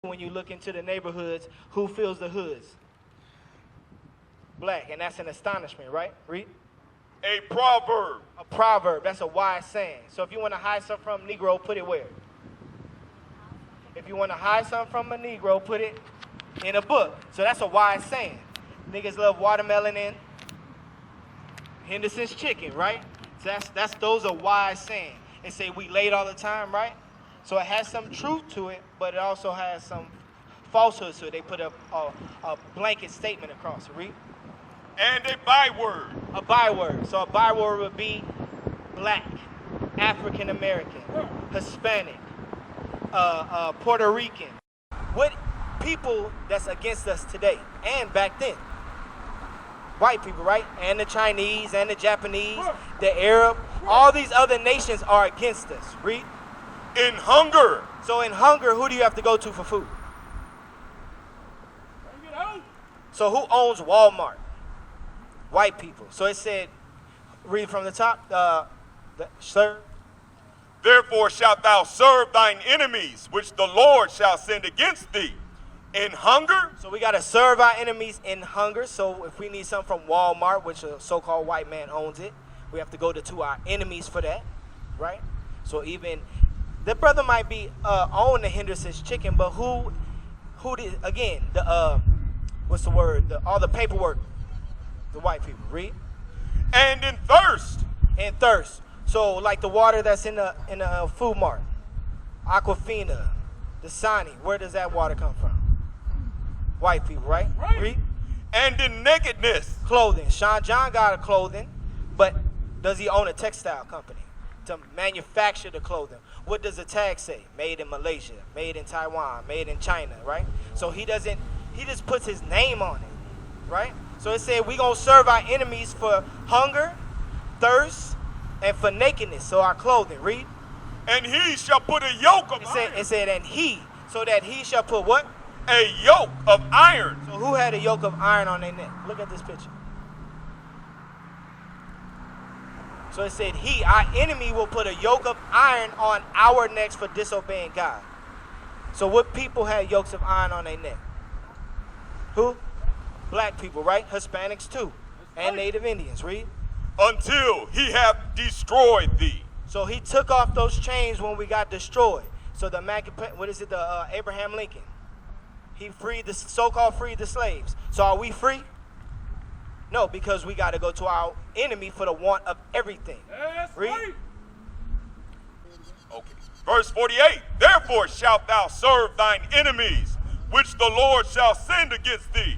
When you look into the neighborhoods, who fills the hoods? Black, and that's an astonishment, right? Read. A proverb. A proverb, that's a wise saying. So if you want to hide something from a Negro, put it where? If you want to hide something from a Negro, put it in a book. So that's a wise saying. Niggas love watermelon and Henderson's chicken, right? So those are wise sayings. They say we late all the time, right? So it has some truth to it, but it also has some falsehood to it. They put a blanket statement across it. Read. And a byword. A byword. So a byword would be black, African American, Hispanic, Puerto Rican. What people that's against us today and back then? White people, right? And the Chinese and the Japanese, the Arab, all these other nations are against us. Read. In hunger. So in hunger, who do you have to go to for food? So who owns Walmart? White people. So it said, read from the top, sir. Therefore shalt thou serve thine enemies, which the Lord shall send against thee. In hunger. So we got to serve our enemies in hunger. So if we need something from Walmart, which a so-called white man owns it, we have to go to our enemies for that, right? So even the brother might be own the Henderson's chicken, but who did, again, the what's the word? All the paperwork, the white people. Read. And in thirst. In thirst. So like the water that's in the food mart, Aquafina, Dasani, where does that water come from? White people, right? Read. And in nakedness. Clothing. Sean John got a clothing, but does he own a textile company to manufacture the clothing? What does the tag say? Made in Malaysia, made in Taiwan, made in China, right? So he just puts his name on it, right? So it said we gonna serve our enemies for hunger, thirst, and for nakedness. So our clothing. Read. And he shall put a yoke of iron. It said, and he, so that he shall put what? A yoke of iron. So who had a yoke of iron on their neck? Look at this picture. So it said he, our enemy, will put a yoke of iron on our necks for disobeying God. So what people had yokes of iron on their neck? Who? Black people, right? Hispanics too. And Native Indians. Read. Until he have destroyed thee. So he took off those chains when we got destroyed. So the Abraham Lincoln. He freed the so-called freed the slaves. So are we free? No, because we got to go to our enemy for the want of everything. Read. Right. Okay. Verse 48. Therefore shalt thou serve thine enemies, which the Lord shall send against thee,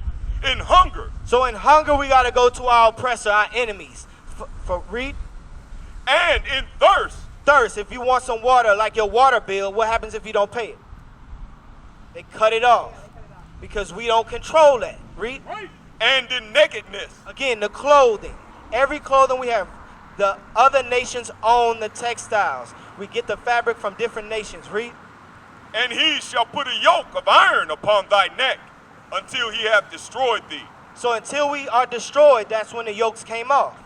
in hunger. So in hunger we got to go to our oppressor, our enemies. For read. And in thirst. Thirst. If you want some water, like your water bill, what happens if you don't pay it? They cut it off. Because we don't control that. Read. Right. And in nakedness. Again, the clothing. Every clothing we have, the other nations own the textiles. We get the fabric from different nations. Read. And he shall put a yoke of iron upon thy neck until he have destroyed thee. So until we are destroyed, that's when the yokes came off.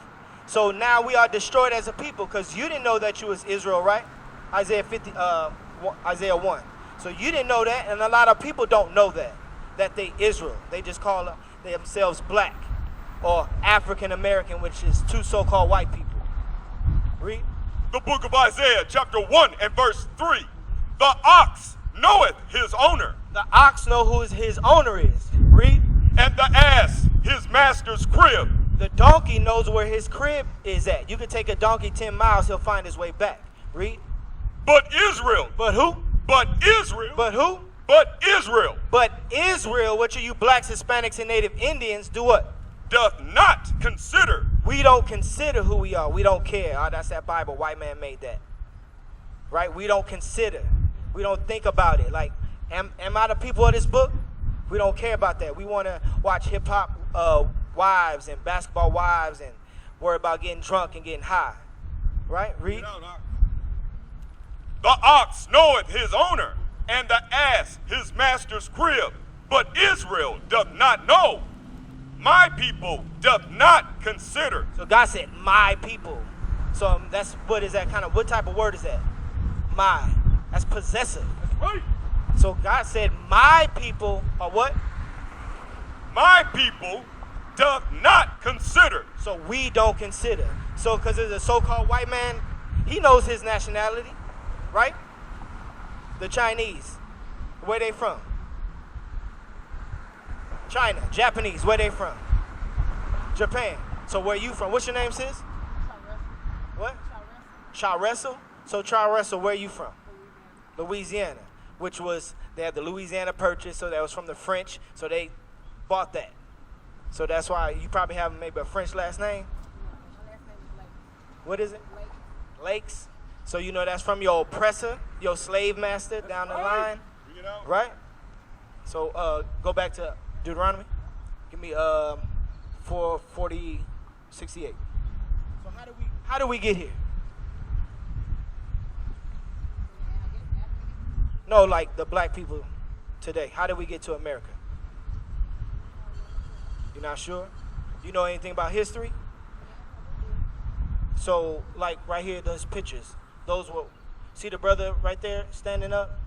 So now we are destroyed as a people because you didn't know that you was Israel, right? Isaiah 1. So you didn't know that, and a lot of people don't know that they Israel. They just call themselves black or African American, which is two so-called white people. Read. The book of Isaiah, chapter 1 and verse 3. The ox knoweth his owner. The ox know who his owner is. Read. And the ass his master's crib. The donkey knows where his crib is at. You can take a donkey 10 miles, he'll find his way back. Read. But Israel. But who? But Israel. But who? But Israel. But Israel, which are you blacks, Hispanics, and Native Indians, do what? Doth not consider. We don't consider who we are. We don't care. Oh, that's that Bible. White man made that. Right? We don't consider. We don't think about it. Like, am I the people of this book? We don't care about that. We want to watch hip-hop wives and basketball wives and worry about getting drunk and getting high. Right? Read. The ox knoweth his owner, and the ass his master's crib. But Israel doth not know. My people doth not consider. So God said, my people. So that's, what is that kind of, what type of word is that? My. That's possessive. That's right. So God said, my people are what? My people doth not consider. So we don't consider. So because there's a so-called white man, he knows his nationality, right? The Chinese, where they from? China. Japanese, where they from? Japan. So where you from? What's your name, sis? What? Charessa. So Charessa, where you from? Louisiana. Which was, they had the Louisiana Purchase, so that was from the French, so they bought that. So that's why you probably have maybe a French last name. What is it? Lakes. So you know that's from your oppressor, your slave master down the line, right? So go back to Deuteronomy. Give me 4:40:68. So how do we get here? No, like the black people today. How did we get to America? You're not sure? You know anything about history? So, like right here, those pictures, those were, see the brother right there standing up?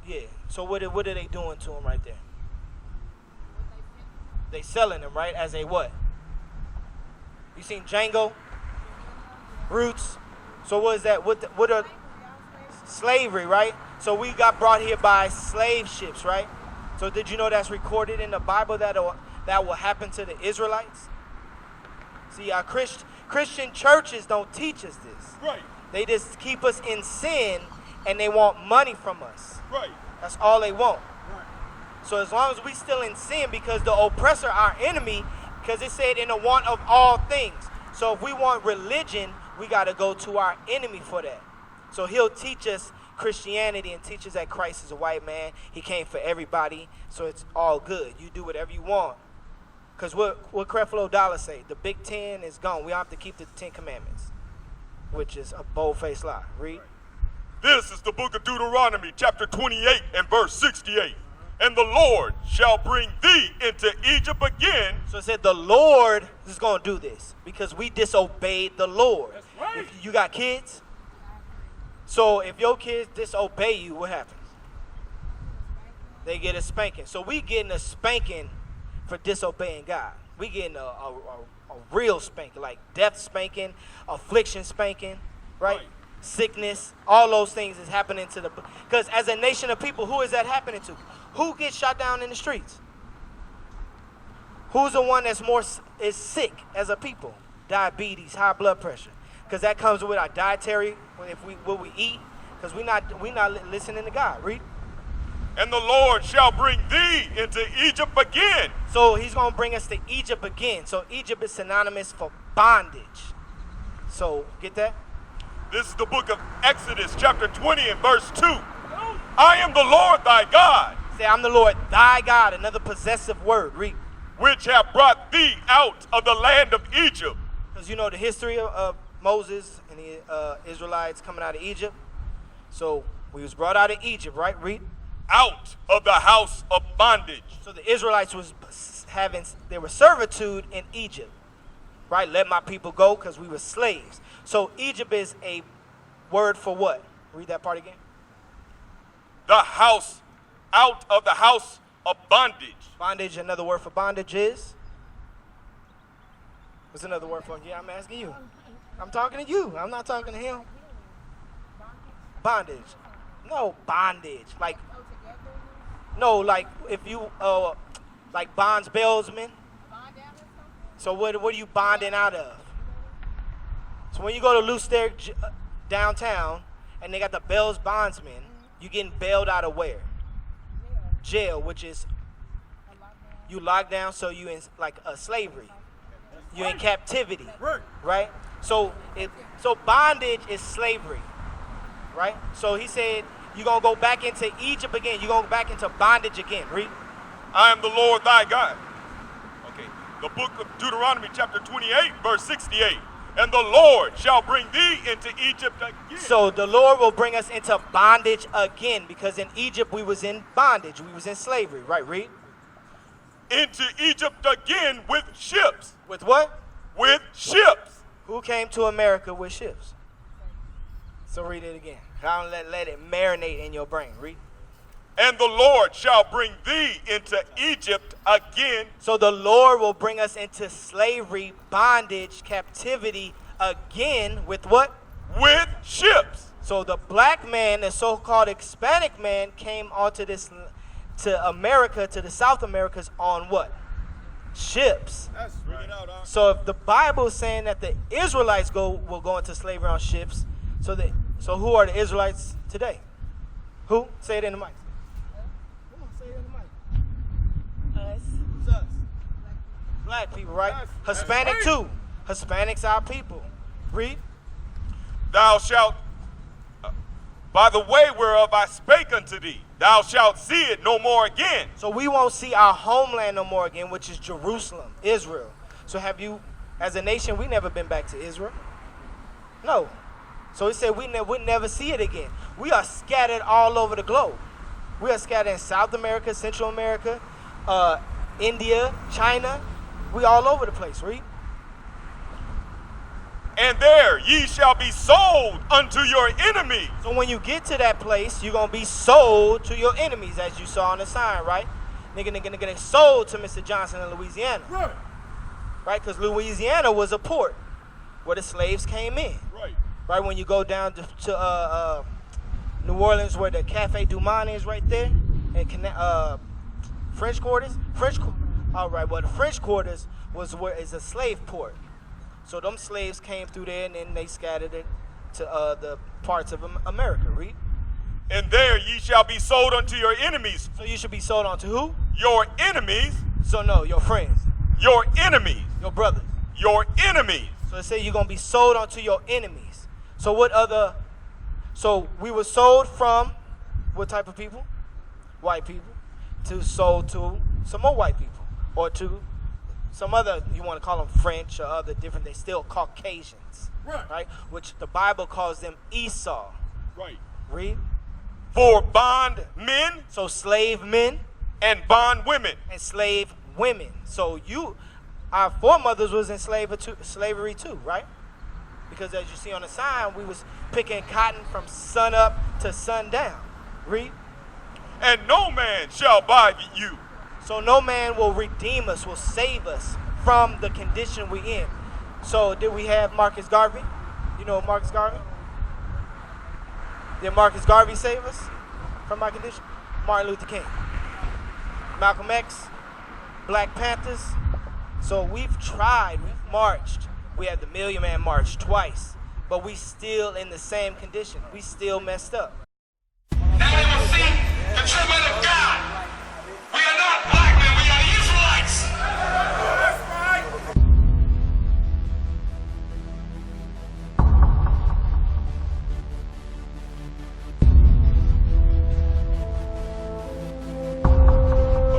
Yeah. So what are they doing to him right there? They selling him, right? As a what? You seen Django? Roots? So what is that? What are slavery, right? So we got brought here by slave ships, right? So did you know that's recorded in the Bible that will happen to the Israelites? See, our Christian churches don't teach us this. Right. They just keep us in sin, and they want money from us. Right. That's all they want. Right. So as long as we still in sin, because the oppressor, our enemy, because it said in the want of all things. So if we want religion, we got to go to our enemy for that. So he'll teach us Christianity and teach us that Christ is a white man. He came for everybody, so it's all good. You do whatever you want. Because what Creflo Dollar say? The Big Ten is gone. We don't have to keep the 10 Commandments, which is a bold-faced lie. Read. This is the book of Deuteronomy, chapter 28 and verse 68. And the Lord shall bring thee into Egypt again. So it said the Lord is going to do this because we disobeyed the Lord. That's right. If you got kids? So if your kids disobey you, what happens? They get a spanking. So we getting a spanking for disobeying God. We getting a real spanking, like death spanking, affliction spanking, right? Sickness, all those things is happening to the, because as a nation of people, who is that happening to? Who gets shot down in the streets? Who's the one that's is sick as a people? Diabetes, high blood pressure, because that comes with our dietary, what we eat, because we not listening to God. Read. And the Lord shall bring thee into Egypt again. So he's going to bring us to Egypt again. So Egypt is synonymous for bondage. So get that? This is the book of Exodus, chapter 20 and verse 2. I am the Lord thy God. Say, I'm the Lord thy God. Another possessive word. Read. Which have brought thee out of the land of Egypt. Because you know the history of Moses and the Israelites coming out of Egypt. So we was brought out of Egypt, right? Read. Out of the house of bondage. So the Israelites there was servitude in Egypt, right? Let my people go because we were slaves. So Egypt is a word for what? Read that part again. The house, out of the house of bondage. Bondage, another word for bondage is? What's another word for? Yeah, I'm asking you. I'm talking to you. I'm not talking to him. Bondage. No, bondage. Like, no, like if you, like bonds bailsman. So what are you bonding out of? So when you go to Luster downtown and they got the Bell's bondsman, you getting bailed out of where? Jail, which is you locked down, so you in like a slavery. You in captivity, right? So bondage is slavery, right? So he said you're gonna go back into Egypt again. You're gonna go back into bondage again. Read. I am the Lord thy God. Okay. The book of Deuteronomy, chapter 28, verse 68. And the Lord shall bring thee into Egypt again. So the Lord will bring us into bondage again, because in Egypt we was in bondage. We was in slavery. Right, read. Into Egypt again with ships. With what? With ships. Who came to America with ships? So read it again. Don't let it marinate in your brain. Read. And the Lord shall bring thee into Egypt again. So the Lord will bring us into slavery, bondage, captivity again with what? With ships. So the black man, the so-called Hispanic man, came onto to America, to the South Americas on what? Ships. That's right. So if the Bible is saying that the Israelites will go into slavery on ships, so who are the Israelites today? Who? Say it in the mic. Come on, say it in the mic. Us. It's us. Black people, right? That's Hispanic right. too. Hispanics are people. Read. Thou shalt, by the way whereof I spake unto thee, thou shalt see it no more again. So we won't see our homeland no more again, which is Jerusalem, Israel. So have you, as a nation, we never been back to Israel? No. So he said we'd never see it again. We are scattered all over the globe. We are scattered in South America, Central America, India, China. We all over the place, read. And there ye shall be sold unto your enemies. So when you get to that place, you're going to be sold to your enemies, as you saw on the sign, right? Nigga, sold to Mr. Johnson in Louisiana. Right. Right? Because Louisiana was a port where the slaves came in. Right. Right? When you go down to New Orleans, where the Cafe Du Monde is right there, and French Quarters. All right, well, the French Quarters is a slave port. So them slaves came through there, and then they scattered it to the parts of America. Read. And there ye shall be sold unto your enemies. So you should be sold on to who? Your enemies. So no, your friends, Your enemies. your brothers. Your enemies. So it says you're going to be sold onto your enemies. So we were sold from what type of people? White people. Sold to some more white people. Or to some other, you want to call them French or other different, they still Caucasians. Right? Which the Bible calls them Esau. Right. Read. For bond men So slave men and bond women. and slave women. So our foremothers was in slavery too, right? Because as you see on the sign, we was picking cotton from sun up to sundown. Read. And no man shall buy you. So no man will redeem us, will save us from the condition we in. So did we have Marcus Garvey? You know Marcus Garvey? Did Marcus Garvey save us from our condition? Martin Luther King. Malcolm X, Black Panthers. So we've tried, we've marched. We had the Million Man March twice, but we still in the same condition. We still messed up. Now they will see the true men of God. We are not black men, we are the Israelites.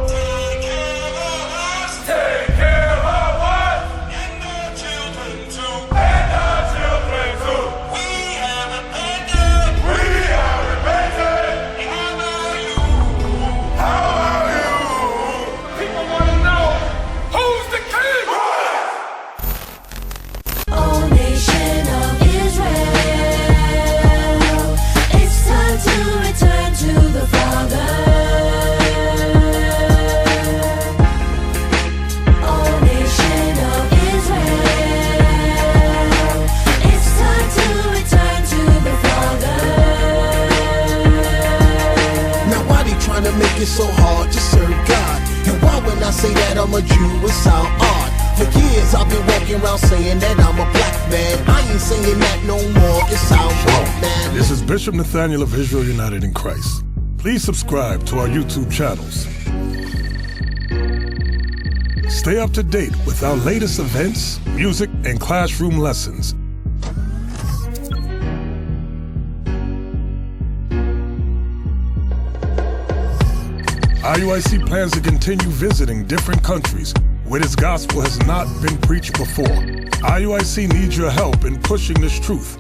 Take care of us. Take care of us. And our children too. And our children too. We have abandoned. We are repentant. How are you? How are you? People want to know who's the king. O nation of Israel, it's time to return to the Father. O nation of Israel, it's time to return to the Father. Now why they trying to make it so hard to serve God? And why when I say that I'm a Jew it sound odd? For years I've been walking around saying that I'm a black man. I ain't saying that no more, it sounds wrong, man. This is Bishop Nathaniel of Israel United in Christ. Please subscribe to our YouTube channels. Stay up to date with our latest events, music, and classroom lessons. IUIC plans to continue visiting different countries where this gospel has not been preached before. IUIC needs your help in pushing this truth.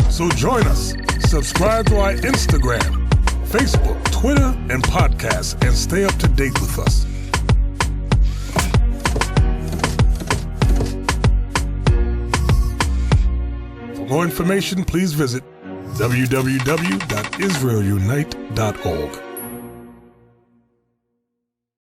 So join us. Subscribe to our Instagram, Facebook, Twitter, and podcast, and stay up to date with us. For more information, please visit www.israelunite.org.